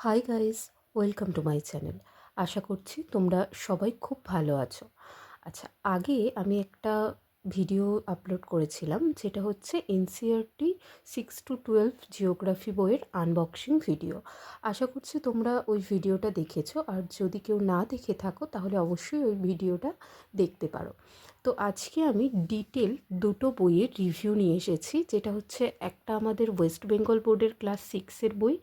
High guys, welcome to my channel. আশা করছি তোমরা সবাই খুব ভালো আছো। আচ্ছা, আগে আমি একটা ভিডিও আপলোড করেছিলাম, যেটা হচ্ছে এনসিইআরটি 6 to 12 জিওগ্রাফি বইয়ের আনবক্সিং ভিডিও। আশা করছি তোমরা ওই ভিডিওটা দেখেছো, আর যদি কেউ না দেখে থাকো তাহলে অবশ্যই ওই ভিডিওটা দেখতে পারো। তো আজকে আমি ডিটেল দুটো বইয়ের রিভিউ নিয়ে এসেছি, যেটা হচ্ছে একটা আমাদের ওয়েস্ট বেঙ্গল বোর্ডের ক্লাস 6-এর বই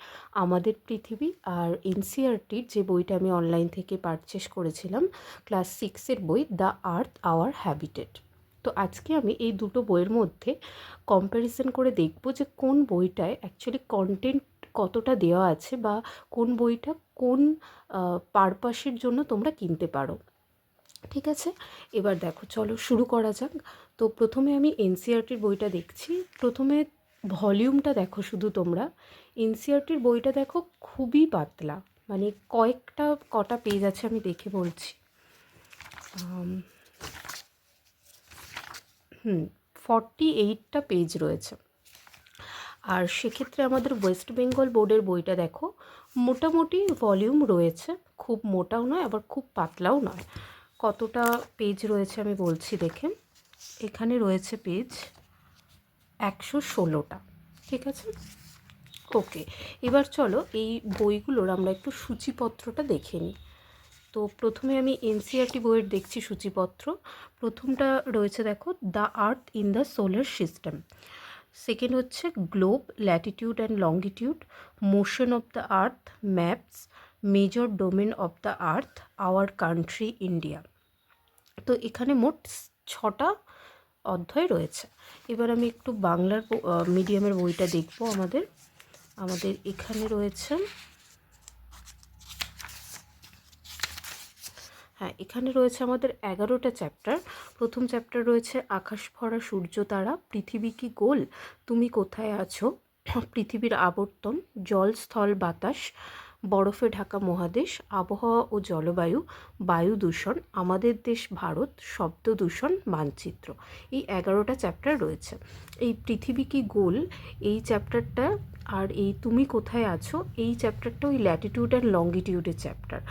আমাদের পৃথিবী, আর এনসিইআরটির যে বইটা আমি অনলাইন থেকে পারচেস করেছিলাম ক্লাস 6-এর বই দ্য আর্থ আওয়ার হ্যাবিটেট। তো আজকে আমি এই দুটো বইয়ের মধ্যে কম্প্যারিজন করে দেখব যে কোন বইটায় অ্যাকচুয়ালি কন্টেন্ট কতটা দেওয়া আছে, বা কোন বইটা কোন পারপাসের জন্য তোমরা কিনতে পারো। ঠিক আছে, এবার দেখো, চলো শুরু করা যাক। তো প্রথমে আমি এনসিইআরটির বইটা দেখছি। প্রথমে ভলিউমটা দেখো শুধু তোমরা। এনসিইআরটির বইটা দেখো খুবই পাতলা, মানে কটা পেজ আছে আমি দেখে বলছি। 48টা পেজ রয়েছে। আর সেক্ষেত্রে আমাদের ওয়েস্ট বেঙ্গল বোর্ডের বইটা দেখো মোটামুটি ভলিউম রয়েছে, খুব মোটাও নয় আবার খুব পাতলাও নয়। কতটা পেজ রয়েছে আমি বলছি দেখে। এখানে রয়েছে পেজ 116টা। ঠিক আছে, ওকে। এবার চলো এই বইগুলোর আমরা একটু সূচিপত্রটা দেখে নিই। তো প্রথমে আমি এনসিইআরটি বইয়ের দেখছি সূচিপত্র। প্রথমটা রয়েছে দেখো, the earth in the solar system. Second হচ্ছে globe, latitude and longitude, motion of the earth, maps, major domain of the earth, our country India. তো এখানে মোট 6টা অধ্যায় রয়েছে। এবার আমি একটু বাংলার মিডিয়ামের বইটা দেখব। আমাদের এখানে রয়েছে, হ্যাঁ, এখানে রয়েছে আমাদের 11টা চ্যাপ্টার। প্রথম চ্যাপ্টার রয়েছে আকাশ ভরা সূর্য তারা, পৃথিবী কি গোল, তুমি কোথায় আছো, পৃথিবীর আবর্তন, জল স্থল বাতাস, বরফে ঢাকা মহাদেশ, আবহাওয়া ও জলবায়ু, বায়ু দূষণ, আমাদের দেশ ভারত, শব্দ দূষণ, মানচিত্র। এই 11টা চ্যাপ্টার রয়েছে। এই পৃথিবী কি গোল এই চ্যাপ্টারটা, আর এই তুমি কোথায় আছো এই চ্যাপ্টারটা ওই ল্যাটিটিউড অ্যান্ড লঙ্গিটিউডের চ্যাপ্টার।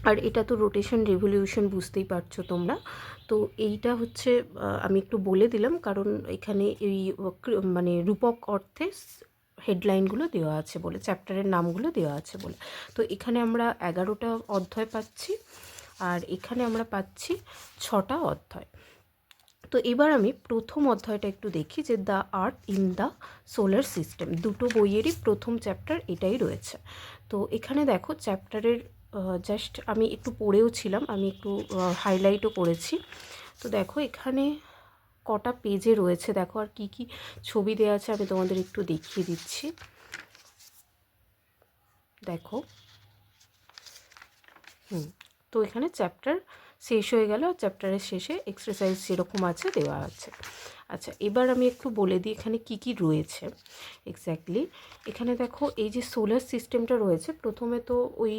আর এটা তো রোটেশন রেভলিউশন, বুঝতেই পারছো তোমরা। তো এইটা হচ্ছে আমি একটু বলে দিলাম, কারণ এখানে এই মানে রূপক অর্থে হেডলাইনগুলো দেওয়া আছে বলে, চ্যাপ্টারের নামগুলো দেওয়া আছে বলে। তো এখানে আমরা 11টা অধ্যায় পাচ্ছি, আর এখানে আমরা পাচ্ছি 6টা অধ্যায়। তো এবার আমি প্রথম অধ্যায়টা একটু দেখি, যে the earth in the solar system. দুটো বইয়েরই প্রথম চ্যাপ্টার এটাই রয়েছে। তো এখানে দেখো চ্যাপ্টারের জাস্ট আমি একটু পড়েও ছিলাম, আমি একটু হাইলাইটও করেছি। তো দেখো এখানে কটা পেজে রয়েছে দেখো, আর কি কি ছবি দেওয়া আছে আমি তোমাদের একটু দেখিয়ে দিচ্ছি। দেখো, তো এখানে চ্যাপ্টার শেষ হয়ে গেল, চ্যাপ্টারের শেষে এক্সারসাইজ যেরকম আছে দেওয়া আছে। আচ্ছা, এবার আমি একটু বলে দিই এখানে কি কি রয়েছে এক্স্যাক্টলি। এখানে দেখো এই যে সোলার সিস্টেমটা রয়েছে, প্রথমে তো ওই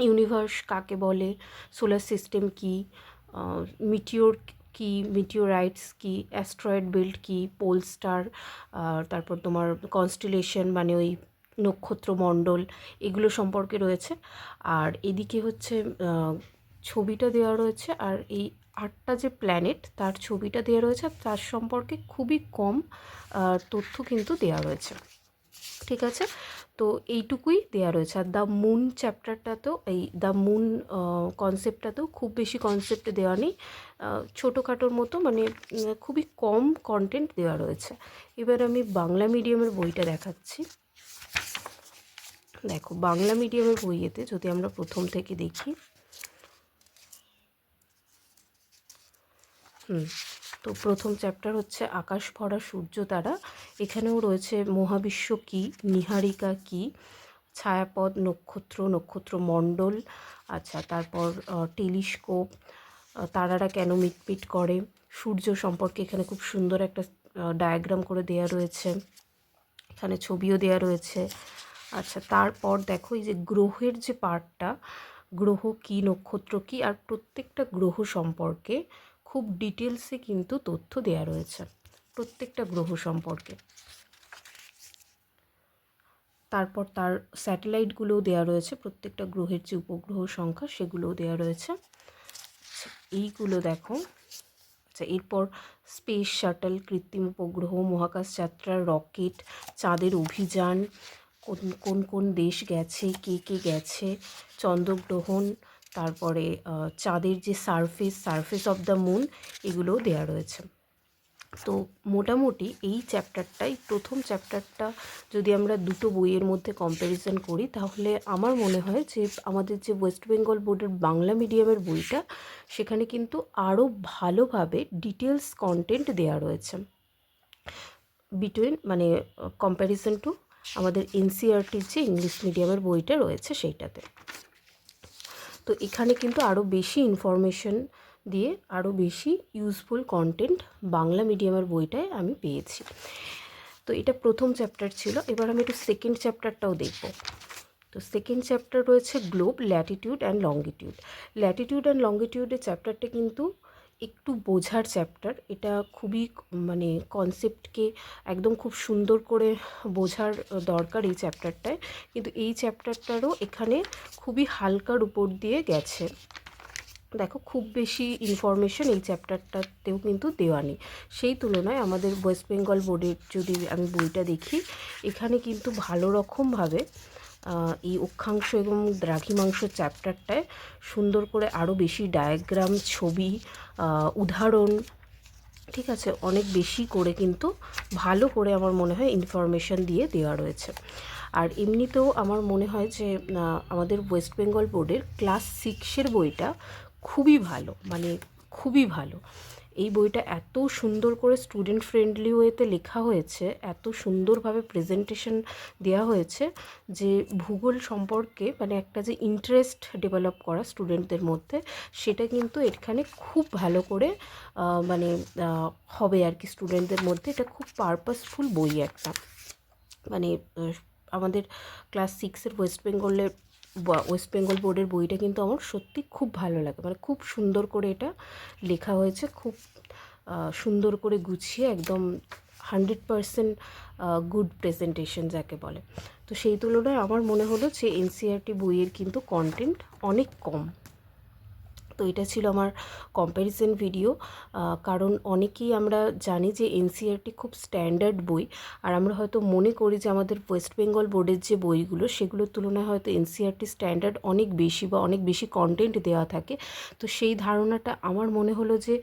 ইউনিভার্স কাকে বলে, সোলার সিস্টেম কি, মিটিওর কি, মিটিওরাইটস কি, অ্যাস্ট্রয়েড বেল্ট কি, পোল স্টার, তারপর তোমার কনস্টেলেশন মানে ওই নক্ষত্রমণ্ডল, এগুলো সম্পর্কে রয়েছে। আর এদিকে হচ্ছে ছবিটা দেওয়া রয়েছে, আর এই 8টা যে প্ল্যানেট তার ছবিটা দেওয়া রয়েছে, আর তার সম্পর্কে খুবই কম তথ্য কিন্তু দেওয়া রয়েছে। ঠিক আছে, তো এইটুকুই দেওয়া রয়েছে। আর দ্য মুন চ্যাপ্টারটাতেও এই দ্য মুন কনসেপ্টটাতেও খুব বেশি কনসেপ্ট দেওয়া নেই, ছোটোখাটোর মতো, মানে খুবই কম কন্টেন্ট দেওয়া রয়েছে। এবার আমি বাংলা মিডিয়ামের বইটা দেখাচ্ছি। দেখো, বাংলা মিডিয়ামের বইয়েতে যদি আমরা প্রথম থেকে দেখি, তো প্রথম চ্যাপ্টার হচ্ছে আকাশ ভরা সূর্য তারা। এখানেও রয়েছে মহাবিশ্ব কী, নীহারিকা কী, ছায়াপথ, নক্ষত্র, নক্ষত্রমণ্ডল। আচ্ছা, তারপর টেলিস্কোপ, তারারা কেন মিটমিট করে, সূর্য সম্পর্কে এখানে খুব সুন্দর একটা ডায়াগ্রাম করে দেওয়া রয়েছে, এখানে ছবিও দেওয়া রয়েছে। আচ্ছা, তারপর দেখো এই যে গ্রহের যে পার্টটা, গ্রহ কী, নক্ষত্র কী, আর প্রত্যেকটা গ্রহ সম্পর্কে খুব ডিটেলসে কিন্তু তথ্য দেওয়া রয়েছে, প্রত্যেকটা গ্রহ সম্পর্কে। তারপর তার স্যাটেলাইটগুলোও দেওয়া রয়েছে, প্রত্যেকটা গ্রহের যে উপগ্রহ সংখ্যা সেগুলোও দেওয়া রয়েছে। এইগুলো দেখো। আচ্ছা, এরপর স্পেস শাটল, কৃত্রিম উপগ্রহ, মহাকাশ যাত্রা, রকেট, চাঁদের অভিযান, কোন কোন কোন দেশ গেছে, কে কে গেছে, চন্দ্রগ্রহণ, তারপরে চাঁদের যে সারফেস অফ দ্য মুন, এগুলোও দেওয়া রয়েছে। তো মোটামুটি এই চ্যাপ্টারটাই, প্রথম চ্যাপ্টারটা যদি আমরা দুটো বইয়ের মধ্যে কম্প্যারিজন করি, তাহলে আমার মনে হয় যে আমাদের যে ওয়েস্ট বেঙ্গল বোর্ডের বাংলা মিডিয়ামের বইটা, সেখানে কিন্তু আরও ভালোভাবে ডিটেলস কন্টেন্ট দেওয়া রয়েছে বিটুইন, মানে কম্প্যারিজন টু আমাদের এনসিইআরটির যে ইংলিশ মিডিয়ামের বইটা রয়েছে সেইটাতে। তো এখানে কিন্তু আরও বেশি ইনফরমেশন দিয়ে আরও বেশি ইউজফুল কন্টেন্ট বাংলা মিডিয়ামের বইটায় আমি পেয়েছি। তো এটা প্রথম চ্যাপ্টার ছিল। এবার আমি একটু সেকেন্ড চ্যাপ্টারটাও দেখব। তো সেকেন্ড চ্যাপ্টার রয়েছে globe, latitude and longitude. Latitude and লঙ্গিটিউডের চ্যাপ্টারটা কিন্তু একটু বোঝার চ্যাপ্টার। এটা খুবই মানে কনসেপ্টকে একদম খুব সুন্দর করে বোঝার দরকার এই চ্যাপ্টারটায়, কিন্তু এই চ্যাপ্টারটারও এখানে খুবই হালকার উপর দিয়ে গেছে। দেখো, খুব বেশি ইনফরমেশন এই চ্যাপ্টারটাতেও কিন্তু দেওয়া নেই। সেই তুলনায় আমাদের ওয়েস্ট বেঙ্গল বোর্ডের যদি আমি বইটা দেখি, এখানে কিন্তু ভালো রকমভাবে এই অক্ষাংশ এবং দ্রাঘিমাংশ চ্যাপ্টারটায় সুন্দর করে আরও বেশি ডায়াগ্রাম, ছবি, উদাহরণ, ঠিক আছে, অনেক বেশি করে কিন্তু ভালো করে আমার মনে হয় ইনফরমেশন দিয়ে দেওয়া রয়েছে। আর এমনিতেও আমার মনে হয় যে আমাদের ওয়েস্ট বেঙ্গল বোর্ডের ক্লাস 6-এর বইটা খুবই ভালো, মানে খুবই ভালো। এই বইটা এত সুন্দর করে স্টুডেন্ট ফ্রেন্ডলি ওয়েতে লেখা হয়েছে, এত সুন্দরভাবে প্রেজেন্টেশন দেওয়া হয়েছে যে ভূগোল সম্পর্কে মানে একটা যে ইন্টারেস্ট ডেভেলপ করা স্টুডেন্টদের মধ্যে, সেটা কিন্তু এখানে খুব ভালো করে মানে হবে আর কি স্টুডেন্টদের মধ্যে। এটা খুব পারপাসফুল বই একটা, মানে আমাদের ক্লাস 6-এর ওয়েস্ট বেঙ্গল বোর্ডের বইটা কিন্তু আমার সত্যি খুব ভালো লাগে, মানে খুব সুন্দর করে এটা লেখা হয়েছে, খুব সুন্দর করে গুছিয়ে, একদম 100% গুড প্রেজেন্টেশন যাকে বলে। তো সেই তুলনায় আমার মনে হলো যে এনসিইআরটি বইয়ের কিন্তু কন্টেন্ট অনেক কম। তো এটা ছিল আমার কম্প্যারিজন ভিডিও। কারণ অনেকেই আমরা জানি যে এনসিইআরটি খুব স্ট্যান্ডার্ড বই, আর আমরা হয়তো মনে করি যে আমাদের ওয়েস্ট বেঙ্গল বোর্ডের যে বইগুলো, সেগুলোর তুলনায় হয়তো এনসিইআরটি স্ট্যান্ডার্ড অনেক বেশি বা অনেক বেশি কন্টেন্ট দেওয়া থাকে। তো সেই ধারণাটা আমার মনে হলো যে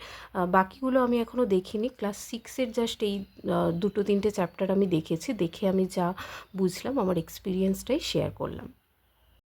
বাকিগুলো আমি এখনও দেখিনি, ক্লাস 6-এর জাস্ট এই 2-3টে চ্যাপ্টার আমি দেখেছি, দেখে আমি যা বুঝলাম আমার এক্সপিরিয়েন্সটাই শেয়ার করলাম।